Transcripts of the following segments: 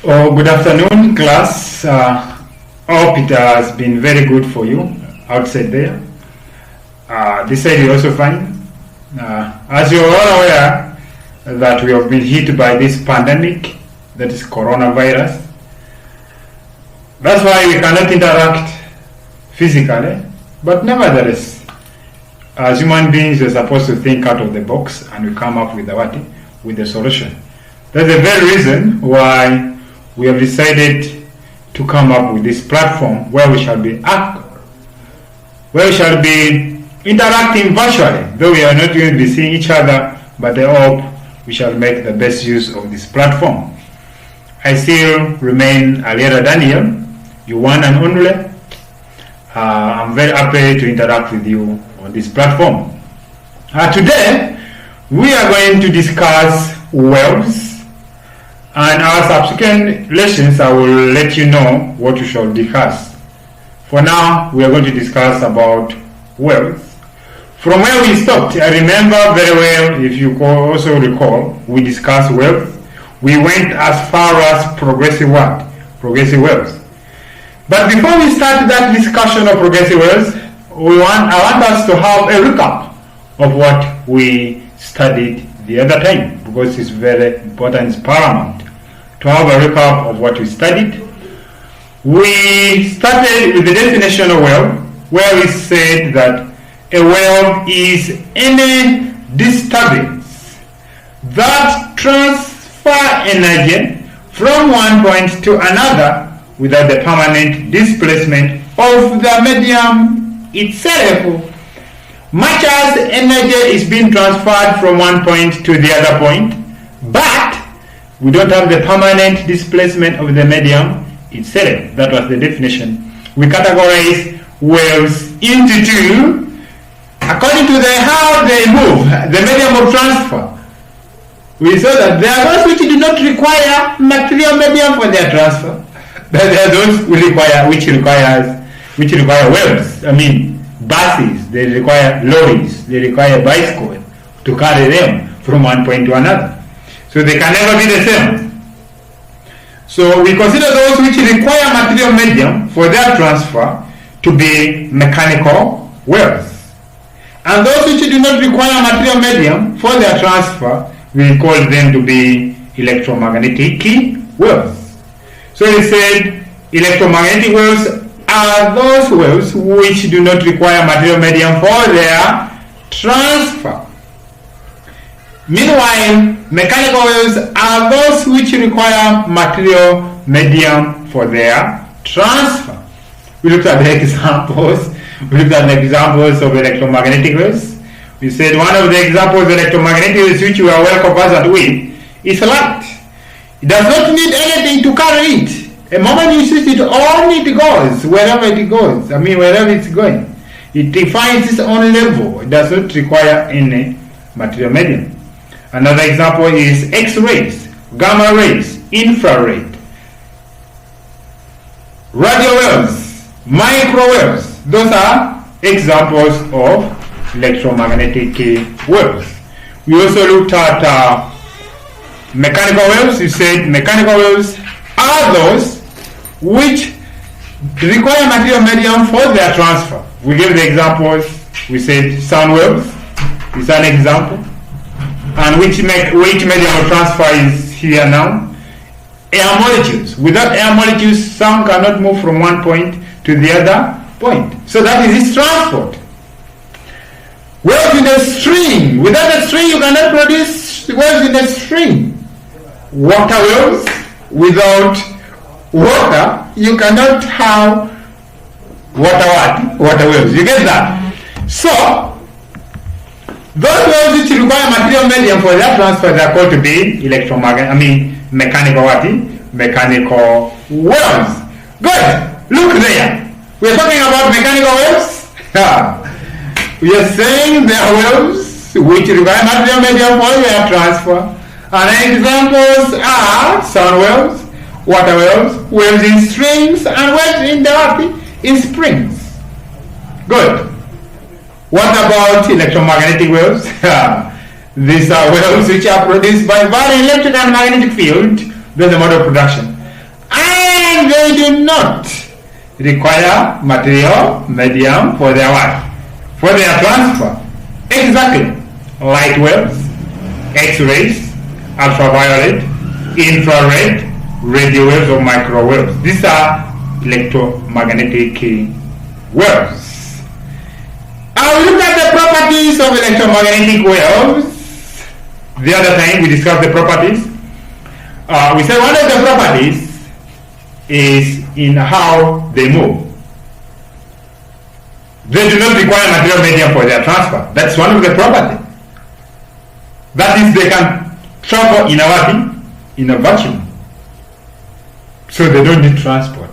Oh, good afternoon, class. Hope it has been very good for you outside there. This side is also fine. As you are all aware that we have been hit by this pandemic, that is coronavirus. That's why we cannot interact physically, but nevertheless, as human beings, we're supposed to think out of the box and we come up with the solution. That's the very reason why we have decided to come up with this platform where we shall be interacting virtually, though we are not going to be seeing each other, but I hope we shall make the best use of this platform. I still remain Aliera Daniel, your one and only. I'm very happy to interact with you on this platform. Today, we are going to discuss waves, and our subsequent lessons I will let you know what we shall discuss. For now, we are going to discuss about waves. From where we stopped, I remember very well, if you also recall, we discussed waves. We went as far as progressive waves. But before we start that discussion of progressive waves, I want us to have a recap of what we studied the other time, because it's very important, it's paramount to have a recap of what we studied. We started with the definition of wave, where we said that a wave is any disturbance that transfer energy from one point to another without the permanent displacement of the medium itself. Much as energy is being transferred from one point to the other point, but we don't have the permanent displacement of the medium itself. That was the definition. We categorize waves into two according to how they move, the medium of transfer. We saw that there are those which do not require material medium for their transfer. But there are those which require waves. I mean, buses, they require lorries, they require bicycles to carry them from one point to another. So they can never be the same. So we consider those which require material medium for their transfer to be mechanical waves. And those which do not require material medium for their transfer, we call them to be electromagnetic waves. So we said electromagnetic waves are those waves which do not require material medium for their transfer. Meanwhile, mechanical waves are those which require material medium for their transfer. We looked at the examples. We looked at the examples of electromagnetic waves. We said one of the examples of electromagnetic waves which we are well conversant with is light. It does not need anything to carry it. The moment you switch it on, it goes wherever it goes. I mean, wherever it's going. It defines its own level. It does not require any material medium. Another example is X-rays, gamma rays, infrared, radio waves, microwaves. Those are examples of electromagnetic waves. We also looked at mechanical waves. We said mechanical waves are those which require material medium for their transfer. We gave the examples. We said sound waves is an example. And which medium of transfer is here now? Air molecules. Without air molecules, sound cannot move from one point to the other point. So that is its transport. Waves in a string. Without a string, you cannot produce waves in a string. Water waves. Without water, you cannot have water waves. You get that? So, those waves which require material medium for their transfer, they are called to be mechanical waves. Good. Look there. We are talking about mechanical waves. We are saying they are waves which require material medium for their transfer. And examples are sound waves, water waves, waves in strings, and waves in springs. Good. What about electromagnetic waves? These are waves which are produced by varying electric and magnetic field. That's the mode of production. And they do not require material medium for their what? For their transfer. Exactly. Light waves, X-rays, ultraviolet, infrared, radio waves or microwaves. These are electromagnetic waves. I will look at the properties of electromagnetic waves. The other time we discussed the properties. We said one of the properties is in how they move. They do not require material medium for their transfer. That's one of the properties. That is, they can travel in a vacuum. So they don't need transport.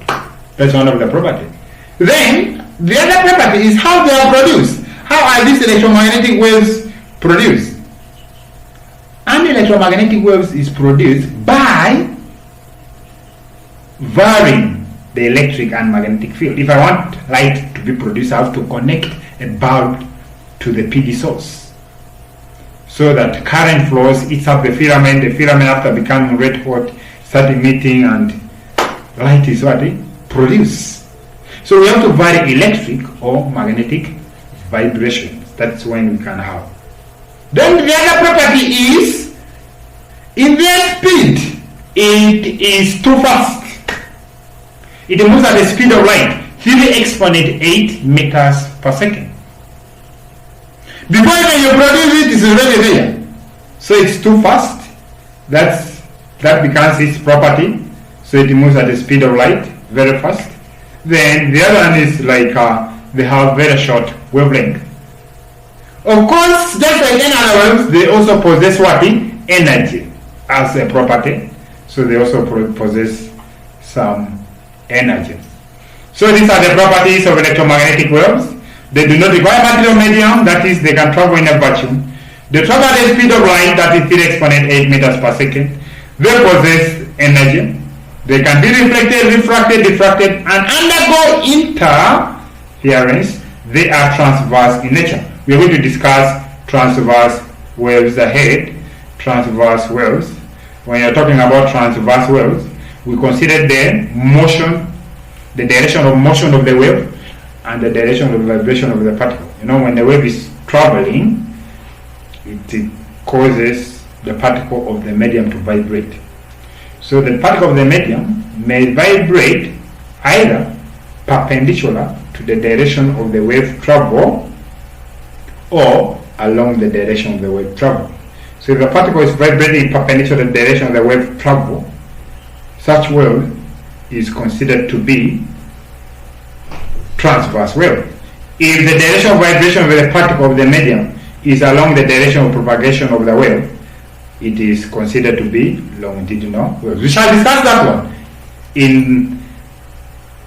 That's one of the properties. Then, the other property is how they are produced. How are these electromagnetic waves produced? And electromagnetic waves is produced by varying the electric and magnetic field. If I want light to be produced, I have to connect a bulb to the PD source, so that current flows, eats up the filament after becoming red hot, start emitting, and light is what it produces. So we have to vary electric or magnetic vibrations. That's when we can have. Then the other property is, in their speed, it is too fast. It moves at the speed of light, 3 exponent 8 meters per second. Before even you produce it, it's already there. So it's too fast. That becomes its property. So it moves at the speed of light, very fast. Then the other one is like they have very short wavelength. Of course, just like any other waves, they also possess what? Energy as a property. So they also possess some energy. So these are the properties of electromagnetic waves. They do not require material medium, that is, they can travel in a vacuum. They travel at the speed of light, that is 3 exponent 8 meters per second. They possess energy. They can be reflected, refracted, diffracted, and undergo interference. They are transverse in nature. We are going to discuss transverse waves ahead. Transverse waves. When you are talking about transverse waves, we consider the motion, the direction of motion of the wave, and the direction of vibration of the particle. You know, when the wave is traveling, it causes the particle of the medium to vibrate. So the particle of the medium may vibrate either perpendicular to the direction of the wave travel or along the direction of the wave travel. So if the particle is vibrating perpendicular to the direction of the wave travel, such wave is considered to be transverse wave. If the direction of vibration of the particle of the medium is along the direction of propagation of the wave, it is considered to be longitudinal waves. We shall discuss that one in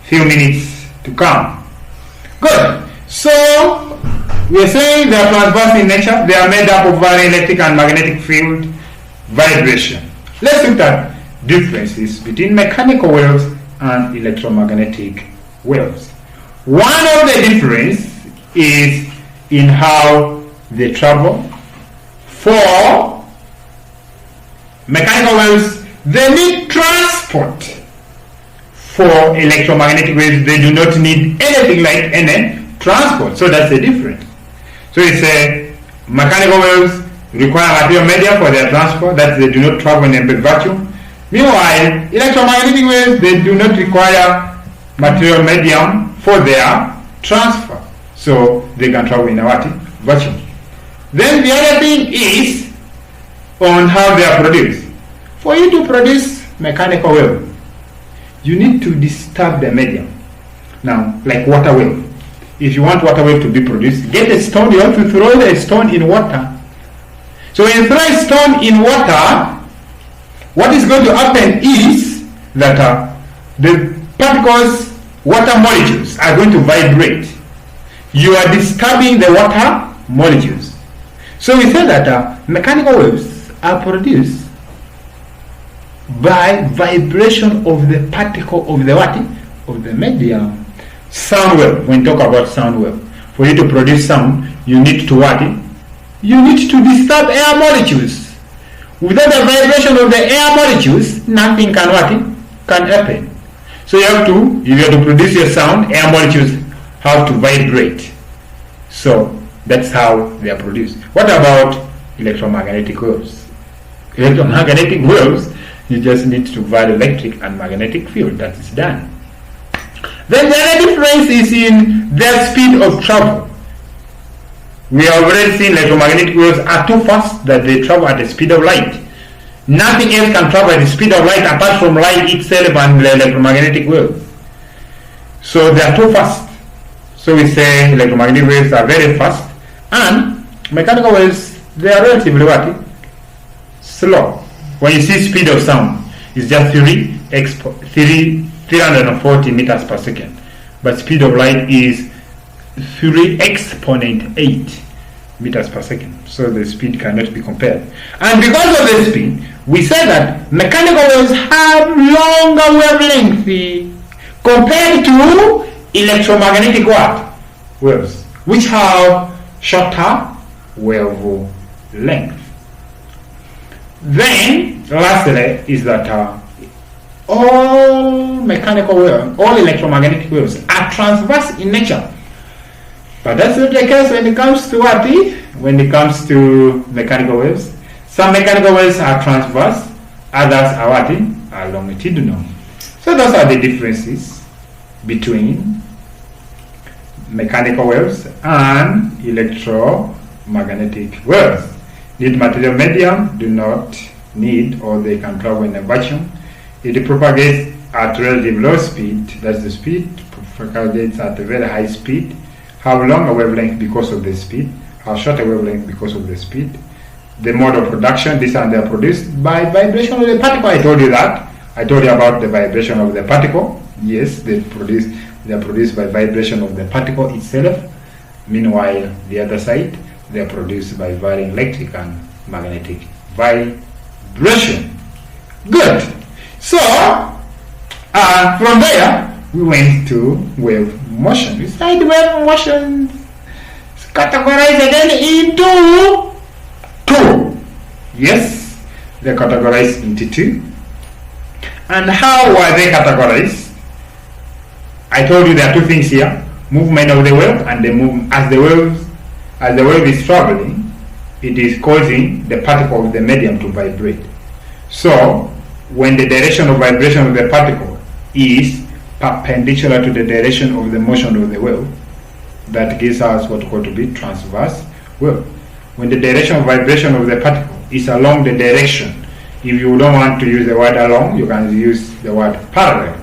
few minutes to come. Good. So we are saying they are transverse in nature. They are made up of varying electric and magnetic field vibration. Let's look at differences between mechanical waves and electromagnetic waves. One of the differences is in how they travel. For mechanical waves, they need transport. For electromagnetic waves, they do not need anything like any transport. So that's the difference. So it's a mechanical waves require material media for their transport, that they do not travel in a vacuum. Meanwhile, electromagnetic waves, they do not require material medium for their transfer. So they can travel in a vacuum. Then the other thing is on how they are produced. For you to produce mechanical wave, you need to disturb the medium. Now, like water wave. If you want water wave to be produced, get a stone, you have to throw the stone in water. So when you throw a stone in water, what is going to happen is that the particles, water molecules, are going to vibrate. You are disturbing the water molecules. So we say that mechanical waves are produced by vibration of the particle of the what? Of the medium. Sound wave. When you talk about sound wave, for you to produce sound, you need to what? You need to disturb air molecules. Without the vibration of the air molecules, nothing can what? Can happen. So you have to, if you have to produce your sound, air molecules have to vibrate. So that's how they are produced. What about electromagnetic waves? Electromagnetic waves, you just need to provide electric and magnetic field. That is done. Then the other difference is in their speed of travel. We have already seen electromagnetic waves are too fast that they travel at the speed of light. Nothing else can travel at the speed of light apart from light itself and the electromagnetic waves. So they are too fast. So we say electromagnetic waves are very fast, and mechanical waves, they are relatively what? Slow. When you see speed of sound, it's just 340 meters per second. But speed of light is 3 exponent 8 meters per second. So the speed cannot be compared. And because of the speed, we say that mechanical waves have longer wavelength compared to electromagnetic what? Waves, which have shorter wavelength. Then, lastly, is that all mechanical waves, all electromagnetic waves are transverse in nature. But that's not the case when it comes to what? When it comes to mechanical waves. Some mechanical waves are transverse, others are what? Are longitudinal. So those are the differences between mechanical waves and electromagnetic waves. Need material medium, do not need, or they can travel in a vacuum. It propagates at relatively low speed, that's the speed, propagates at a very high speed, have longer wavelength because of the speed, have shorter wavelength because of the speed. The mode of production, these are they are produced by vibration of the particle. I told you that. I told you about the vibration of the particle. Yes, they are produced by vibration of the particle itself. Meanwhile, the other side, they are produced by varying electric and magnetic vibration. Good. So, from there, we went to wave motion. We said wave motion is categorized again into two. Yes, they're categorized into two. And how were they categorized? I told you there are two things here: movement of the wave and the movement as the wave is traveling, it is causing the particle of the medium to vibrate. So when the direction of vibration of the particle is perpendicular to the direction of the motion of the wave, that gives us what we call to be transverse wave. When the direction of vibration of the particle is along the direction, if you don't want to use the word along, you can use the word parallel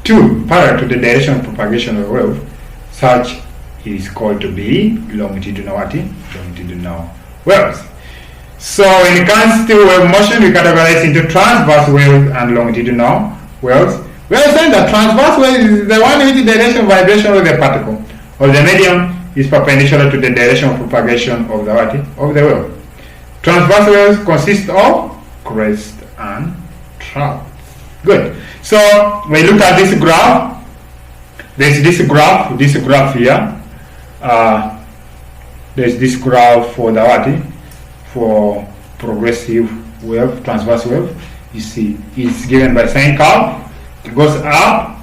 to the direction of propagation of the wave, such is called to be longitudinal waves. So when it comes to wave motion, we categorize into transverse waves and longitudinal waves. We are saying that transverse wave is the one with the direction of vibration of the particle, or the medium is perpendicular to the direction of propagation of the wave. Transverse waves consist of crest and trough. Good. So when you look at this graph, there's this graph here. There's this graph for the for progressive wave, transverse wave. You see, it's given by sine curve. It goes up,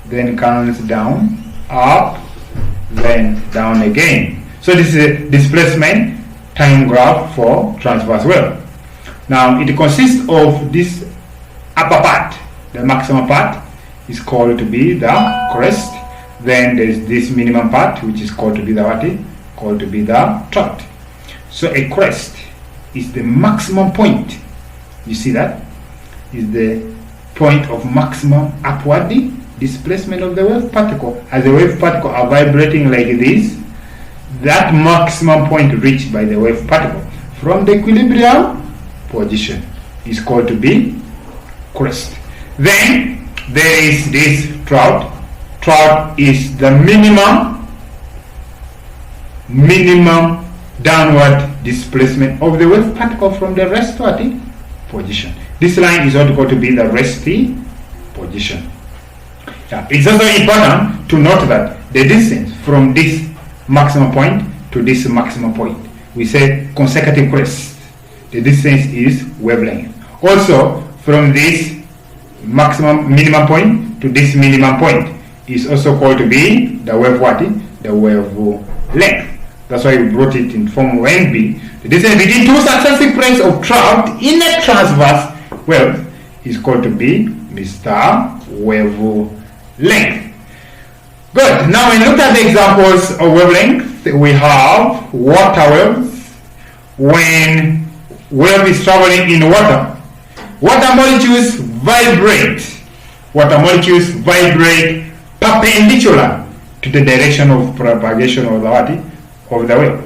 then comes down, up, then down again. So this is a displacement time graph for transverse wave. Now it consists of this upper part, the maximum part is called to be the crest. Then there is this minimum part which is called to be the trough. So a crest is the maximum point. You see that? Is the point of maximum upward displacement of the wave particle. As the wave particle are vibrating like this, that maximum point reached by the wave particle from the equilibrium position is called to be crest. Then there is this trough. Trough is the minimum downward displacement of the wave particle from the rest position. This line is what called to be the resting position. Yeah, it's also important to note that the distance from this maximum point to this maximum point, we say consecutive crest. The distance is wavelength. Also, from this minimum point to this minimum point is also called to be the wave what? The wavelength. That's why we brought it in form of NB. The distance between two successive planes of trout in a transverse wave is called to be Mr. Wavelength. Good. Now when we look at the examples of wavelength, we have water waves. When wave is traveling in water, water molecules vibrate. Water molecules vibrate perpendicular to the direction of propagation of the wave.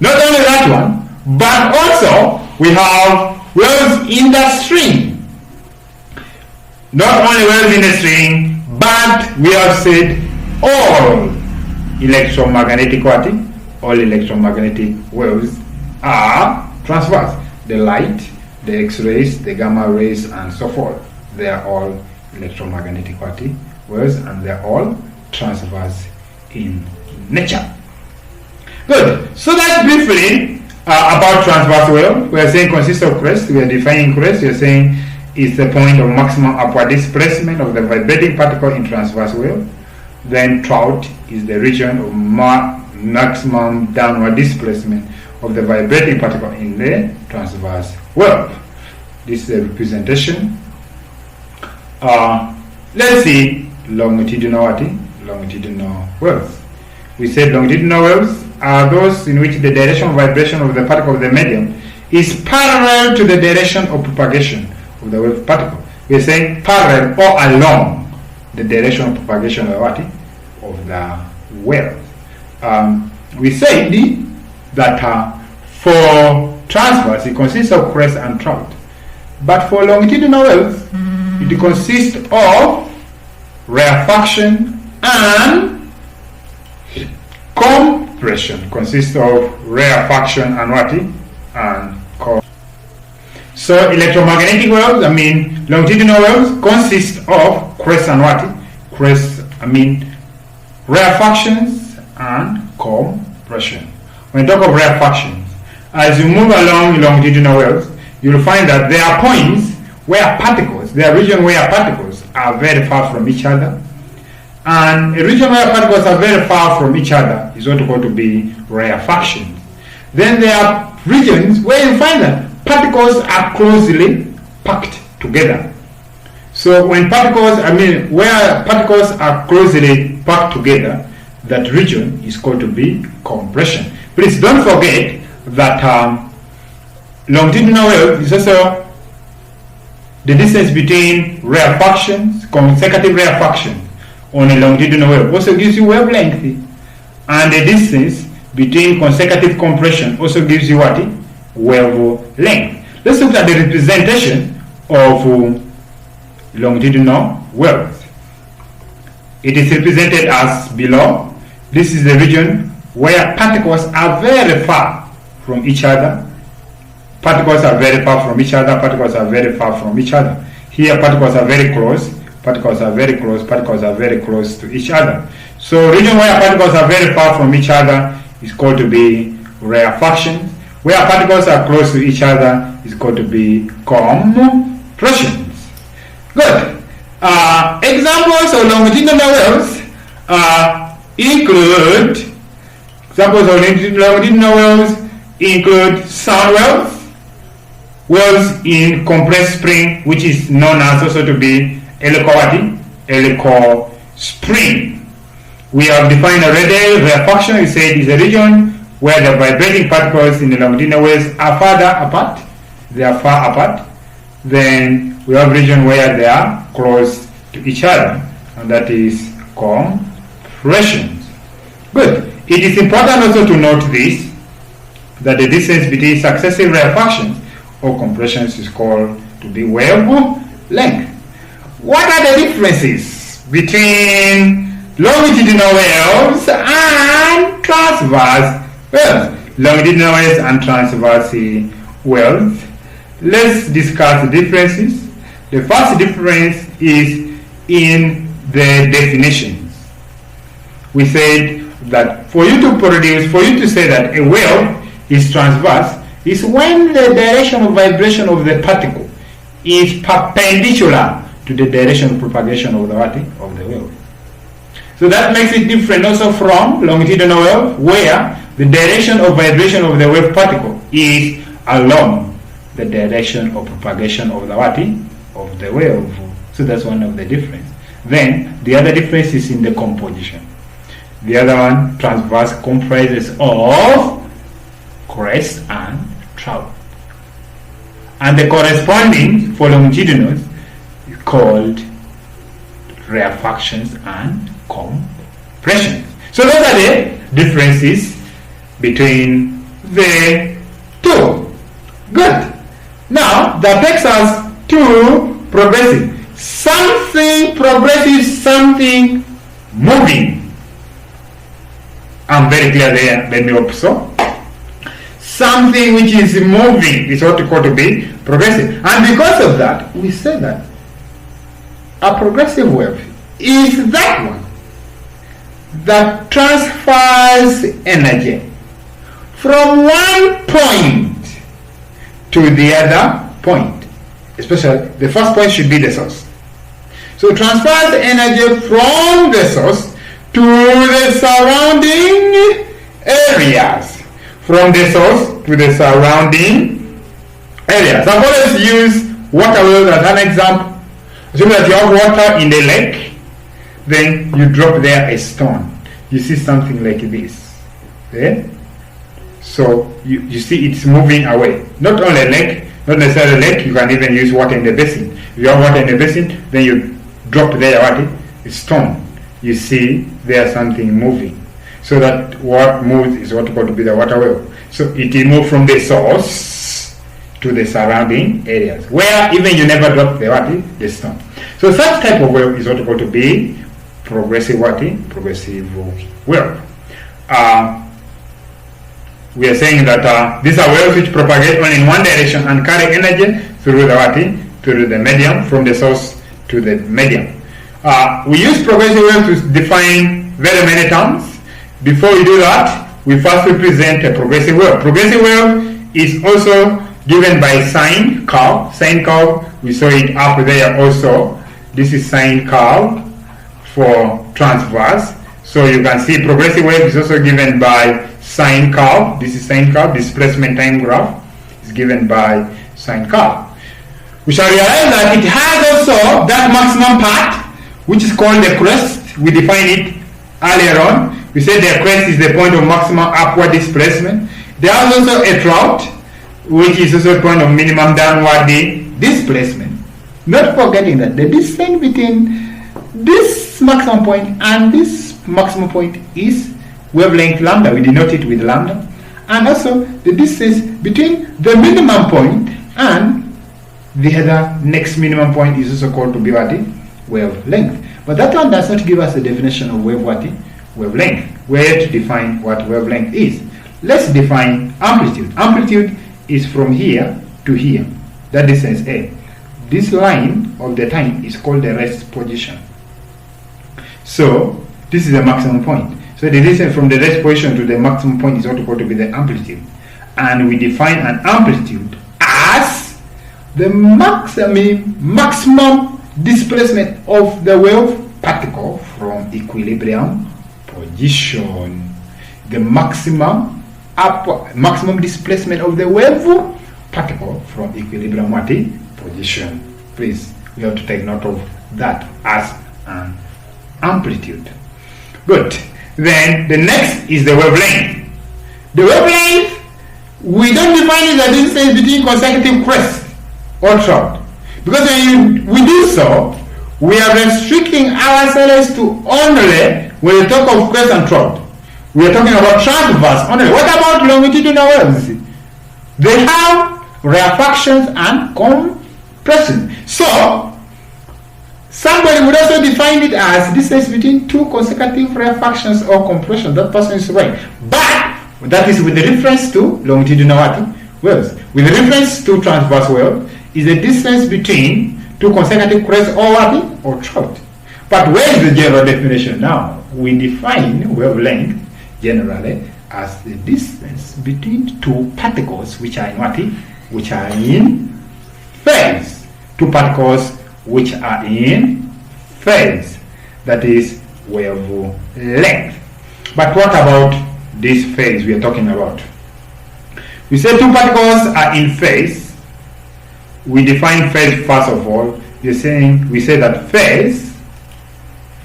Not only that one, but also we have waves in the string. Not only waves in the string, but we have said all electromagnetic all electromagnetic waves are transverse. The light, the X-rays, the gamma rays, and so forth. They are all electromagnetic waves, and they are all transverse in nature. Good. So that's briefly about transverse wave. We are saying consists of crest. We are defining crest. We are saying it's the point of maximum upward displacement of the vibrating particle in transverse wave. Then trout is the region of maximum downward displacement of the vibrating particle in the transverse wave. This is a representation. Let's see longitudinal waves. We said longitudinal waves are those in which the direction of vibration of the particle of the medium is parallel to the direction of propagation of the wave particle. We are saying parallel or along the direction of propagation of the wave. We said that for transverse it consists of crest and trout, but for longitudinal waves it consists of rarefaction and compression. Consists of rarefaction and and compression. So electromagnetic waves, longitudinal waves consist of crest and rarefactions and compression. When you talk of rarefactions, as you move along longitudinal waves, you'll find that there are points where particles, there are regions where particles are very far from each other, and a region where particles are very far from each other is what we call to be rarefactions. Then there are regions where you find that particles are closely packed together. So when where particles are closely packed together, that region is called to be compression. Please don't forget that longitudinal wave is also the distance between rarefactions, consecutive rarefactions on a longitudinal wave also gives you wavelength, and the distance between consecutive compression also gives you wavelength. Let's look at the representation of longitudinal waves. It is represented as below. This is the region where particles are very far from each other. Particles are very far from each other. Particles are very far from each other. Here particles are very close. Particles are very close. Particles are very close to each other. So region where particles are very far from each other is called to be rarefaction. Where particles are close to each other is called to be compressions. Good. Examples of longitudinal waves include sound waves, waves in compressed spring, which is known as also to be helical spring. We have defined already rarefaction. We said is a region where the vibrating particles in the longitudinal waves are farther apart. They are far apart. Then we have region where they are close to each other, and that is compressions. Good. It is important also to note this, that the distance between successive rarefactions or compressions is called to be wavelength. What are the differences between longitudinal waves and transverse waves? Longitudinal waves and transverse waves. Let's discuss the differences. The first difference is in the definitions. We said that for you to say that a wave is transverse is when the direction of vibration of the particle is perpendicular to to the direction of propagation of the what? Of the wave. So that makes it different also from longitudinal wave, where the direction of vibration of the wave particle is along the direction of propagation of the what? Of the wave. So that's one of the difference. Then the other difference is in the composition. The other one, transverse, comprises of crest and trough. And the corresponding for longitudinals is called rarefactions and compressions. So those are the differences between the two. Good. Now that takes us to progressive. Something progressive, something moving. I'm very clear there. Let me hope so. Something which is moving is what we call to be progressive. And because of that, we say that a progressive wave is that one that transfers energy from one point to the other point. Especially the first point should be the source. So transfers energy from the source to the surrounding areas. From the source to the surrounding areas. I've always used water wheels as an example. Assume that you have water in the lake, then you drop there a stone. You see something like this. Okay? So you see it's moving away. Not only lake, not necessarily lake, you can even use water in the basin. If you have water in the basin, then you drop there a stone. You see there's something moving. So that what moves is what called to be the water wave. So it will move from the source to the surrounding areas, where even you never drop the stone. So such type of wave is what called to be progressive progressive wave. We are saying that these are waves which propagate only in one direction and carry energy through the medium, from the source to the medium. We use progressive wave to define very many terms. Before we do that, we first represent a progressive wave. Progressive wave is also given by sine curve. Sine curve, we saw it up there also. This is sine curve for transverse. So you can see progressive wave is also given by sine curve. This is sine curve. Displacement time graph is given by sine curve. We shall realize that it has also that maximum part, which is called the crest. We defined it earlier on. We said the crest is the point of maximum upward displacement. There is also a trough, which is also a point of minimum downward displacement. Not forgetting that the distance between this maximum point and this maximum point is wavelength lambda. We denote it with lambda. And also the distance between the minimum point and the other next minimum point is also called to be wavelength. But that one does not give us a definition of wavelength. We have to define what wavelength is. Let's define amplitude. Amplitude is from here to here. That distance A. This line of the time is called the rest position. So this is the maximum point. So the distance from the rest position to the maximum point is what we call to be the amplitude. And we define an amplitude as the maximum displacement of the wave particle from equilibrium position. The maximum displacement of the wave particle from equilibrium position. Please, we have to take note of that as an amplitude. Good. Then the next is the wavelength. The wavelength, we don't define it as the distance between consecutive crests or trough, because when we do so, we are restricting ourselves to only, when we talk of crest and trough, we are talking about transverse only. What about longitudinal waves? They have rarefactions and compression. So somebody would also define it as distance between two consecutive rarefactions or compression. That person is right. But that is with the reference to longitudinal waves. With the reference to transverse wave is the distance between two consecutive crests or trough. But where is the general definition now? We define wavelength generally as the distance between two particles which are in phase. Two particles which are in phase, that is wavelength. But what about this phase we are talking about? We say two particles are in phase. We define phase first of all. We say that phase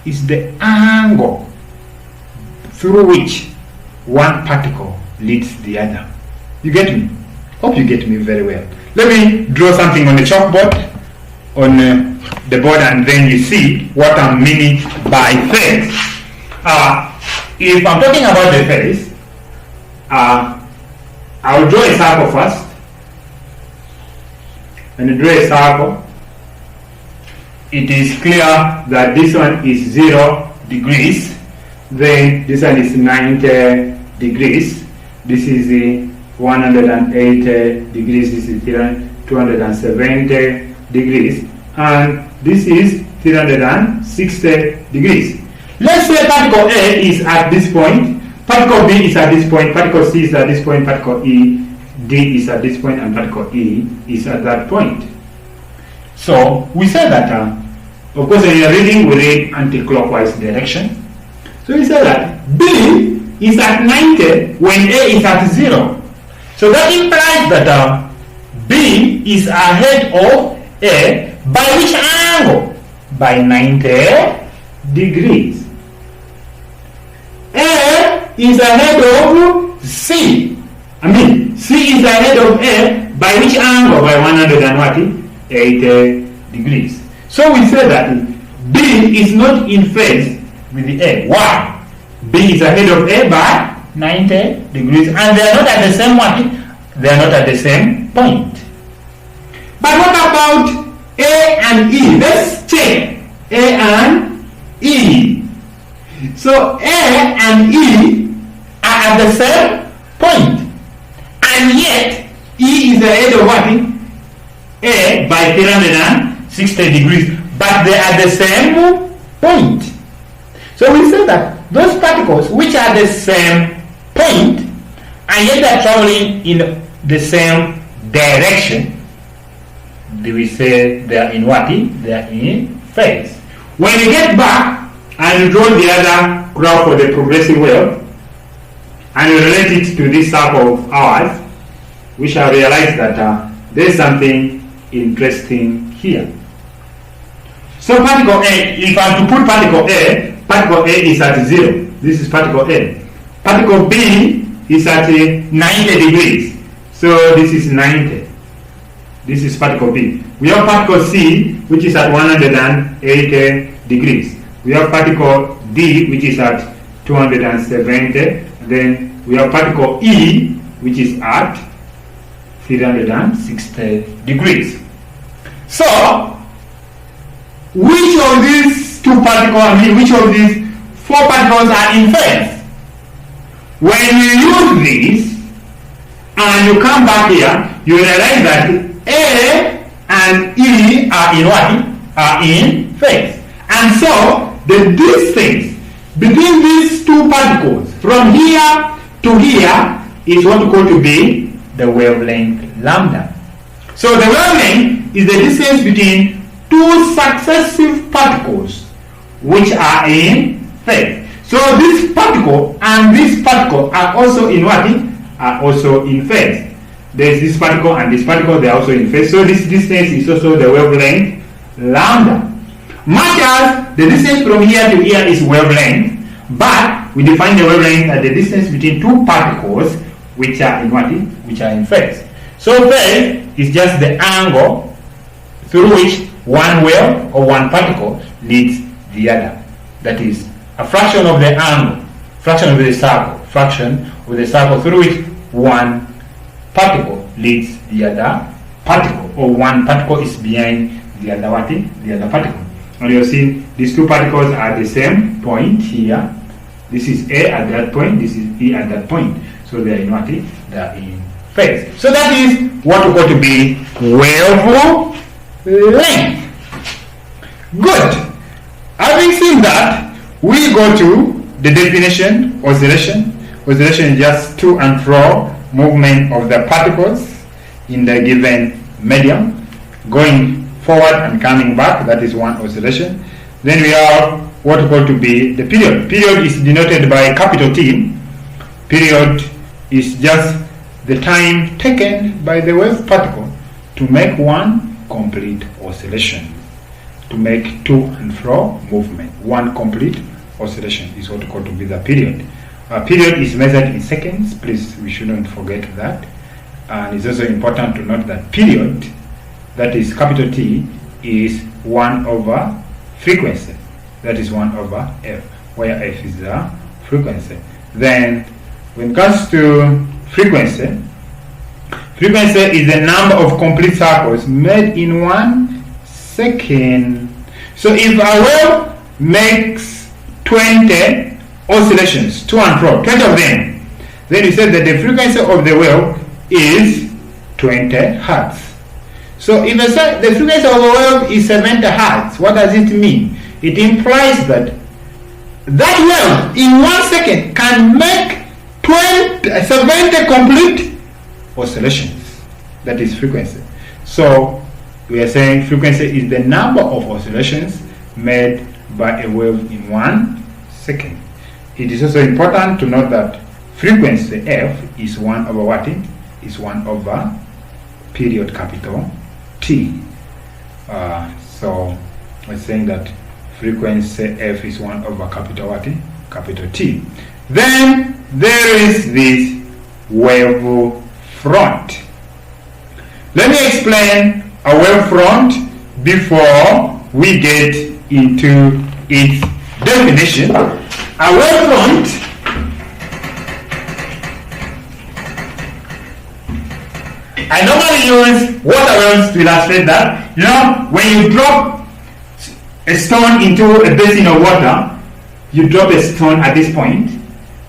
is the angle through which one particle leads the other. You get me? Hope you get me very well. Let me draw something on the chalkboard, on the board, and then you see what I'm meaning by phase. If I'm talking about the phase, I'll draw a circle first. When you draw a circle, it is clear that this one is 0 degrees, then this one is 90 degrees, this is 180 degrees, this is 270 degrees, and this is 360 degrees. Let's say particle A is at this point, particle B is at this point, particle C is at this point, particle D is at this point, and particle E is at that point. So we say that, of course, when you are reading, we read anti-clockwise direction. So we say that B is at 90 when A is at 0. So that implies that B is ahead of A by which angle? By 90 degrees. A is ahead of C. C is ahead of A by which angle? By 180 degrees. So we say that B is not in phase with the A. Why? B is ahead of A by 90 degrees, and they are not at the same point. They are not at the same point. But what about A and E? Let's check A and E. So A and E are at the same point, and yet E is ahead of what? A by 360 degrees, but they are the same point. So we say that those particles which are the same point and yet they are traveling in the same direction, we say they are in what? They are in phase. When you get back and you draw the other graph for the progressive wave and you relate it to this circle of ours, we shall realize that there is something interesting here. So particle A, if I am to put particle A is at 0. This is particle A. Particle B is at 90 degrees. So this is 90. This is particle B. We have particle C, which is at 180 degrees. We have particle D, which is at 270. Then we have particle E, which is at 360 degrees. So, which of these two particles, which of these four particles are in phase? When you use this and you come back here, you realize that A and E are in what? Are in phase. And so, the distance between these two particles from here to here is what we call to be the wavelength lambda. So the wavelength is the distance between two successive particles which are in phase. So this particle and this particle are also in what? Are also in phase. There is this particle and this particle, they are also in phase. So this distance is also the wavelength lambda. Much as the distance from here to here is wavelength, but we define the wavelength as the distance between two particles which are in what? Which are in phase. So phase is just the angle through which one wave or one particle leads the other. That is a fraction of the angle, fraction of the circle through which one particle leads the other particle, or one particle is behind the other what? The other particle. And you see these two particles are the same point here. This is A at that point, this is E at that point. So they are in what? They are in phase. So that is what we call to be wavelength. Good. Having seen that, we go to the definition, oscillation. Oscillation is just to and fro movement of the particles in the given medium, going forward and coming back. That is one oscillation. Then we have what we call to be the period. Period is denoted by capital T. Period is just the time taken by the wave particle to make one complete oscillation, to make to and fro movement. One complete oscillation is what we call to be the period. Period is measured in seconds. Please, we shouldn't forget that. And it's also important to note that period, that is capital T, is 1 over frequency. That is 1 over F, where F is the frequency. Then, when it comes to frequency, frequency is the number of complete circles made in 1 second. So if a wave makes 20 oscillations to and fro, 20 of them, then you say that the frequency of the wave is 20 hertz. So if I say the frequency of a wave is 70 hertz, what does it mean? It implies that that wave in 1 second can make 70 complete oscillations. That is frequency. So we are saying frequency is the number of oscillations made by a wave in 1 second. It is also important to note that frequency F is 1 over what? Is 1 over period capital T. So we're saying that frequency F is 1 over capital what? Capital T. Then there is this wave front. Let me explain a wave front before we get into its definition. A wave front I normally use water waves to illustrate that. You know, when you drop a stone into a basin of water, you drop a stone at this point,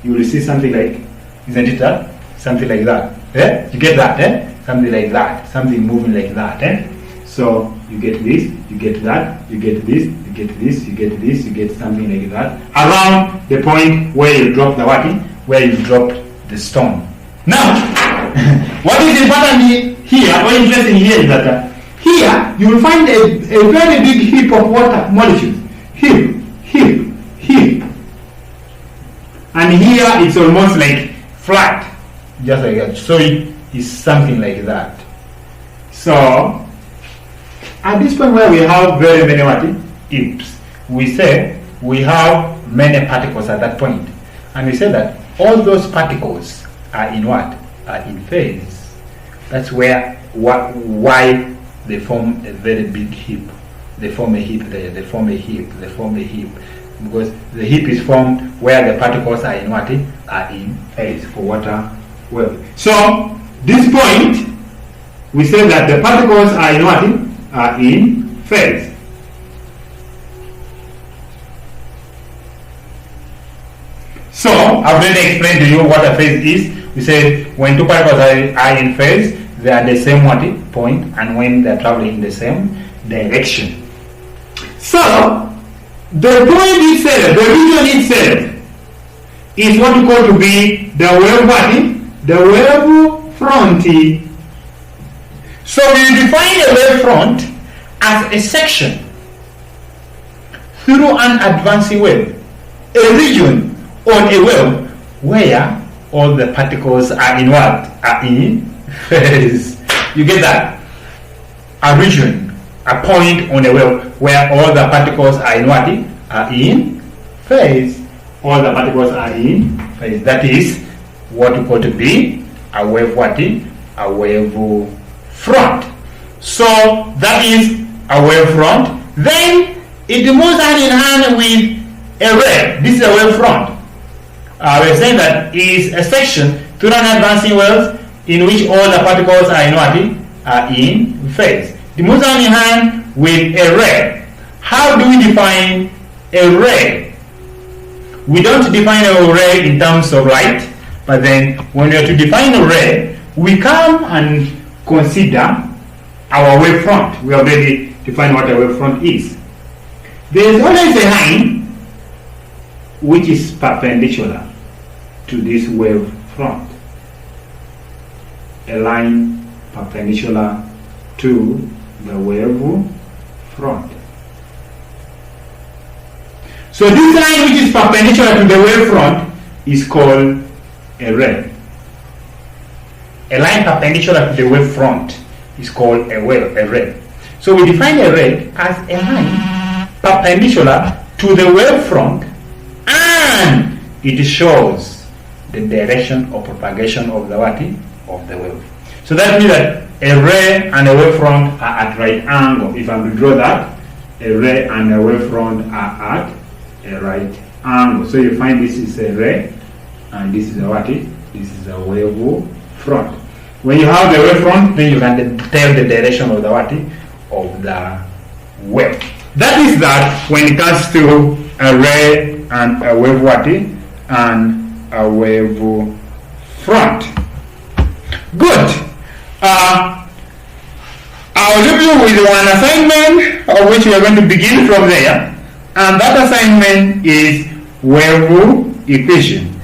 you will see something like, isn't it that? Something like that. Eh? You get that? Eh? Something like that. Something moving like that. Eh? So you get this, you get that, you get this, you get this, you get this, you get something like that. Around the point where you drop the water, where you dropped the stone. Now, what is important here, or interesting here is that here you will find a very big heap of water molecules. Heap. And here it's almost like flat. Just like that. So it is something like that. So, at this point where we have very many heaps, we say we have many particles at that point. And we say that all those particles are in what? Are in phase. That's why they form a very big heap. They form a heap there, they form a heap, they form a heap. Because the heap is formed where the particles are in what? Are in phase for water wave. So, this point, we say that the particles are in what? Are in phase. So, I've already explained to you what a phase is. We said when two particles are in phase, they are the same point, and when they are traveling in the same direction. So, the point itself, the region itself, is what we call to be the wave body, the wave front. So we define a wave front as a section through an advancing wave, a region on a wave where all the particles are in what? Are in phase. You get that? A region, a point on a wave where all the particles are in what? Are in phase. All the particles are in phase. That is what we call to be a wave what? A wave front. So that is a wave front. Then it moves hand in hand with a ray. This is a wave front. We're saying that is a section through an advancing wave in which all the particles are in what? Are in phase. It moves hand in hand with a ray. How do we define a ray? We don't define a ray in terms of light, but then when we are to define a ray, we come and consider our wave front. We already defined what a wave front is. There is always a line which is perpendicular to this wave front. A line perpendicular to the wave front. So this line which is perpendicular to the wavefront is called a ray. A line perpendicular to the wavefront is called a ray. So we define a ray as a line perpendicular to the wavefront, and it shows the direction of propagation of the of the wave. So that means that a ray and a wavefront are at right angle. If I will draw that, a ray and a wavefront are at a right angle. So you find this is a ray and this is a this is a wavefront. When you have the wavefront, then you can tell the direction of the of the wave. That is that when it comes to a ray and a wave and a wavefront. Good. I'll leave you with one assignment of which we are going to begin from there, and that assignment is wave equation.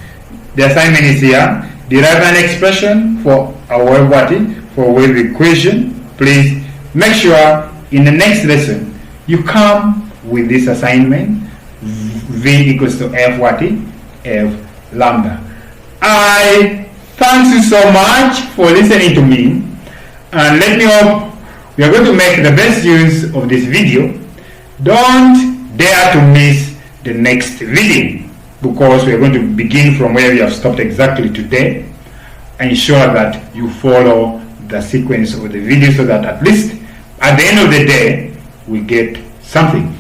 The assignment is here. Derive an expression for a wave equation. Please make sure in the next lesson you come with this assignment. V equals to F F lambda. I thank you so much for listening to me, and let me hope we are going to make the best use of this video. Don't dare to miss the next video, because we are going to begin from where we have stopped exactly today. Ensure that you follow the sequence of the video so that at least at the end of the day we get something.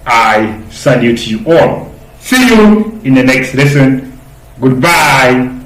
I salute you all. See you in the next lesson. Goodbye.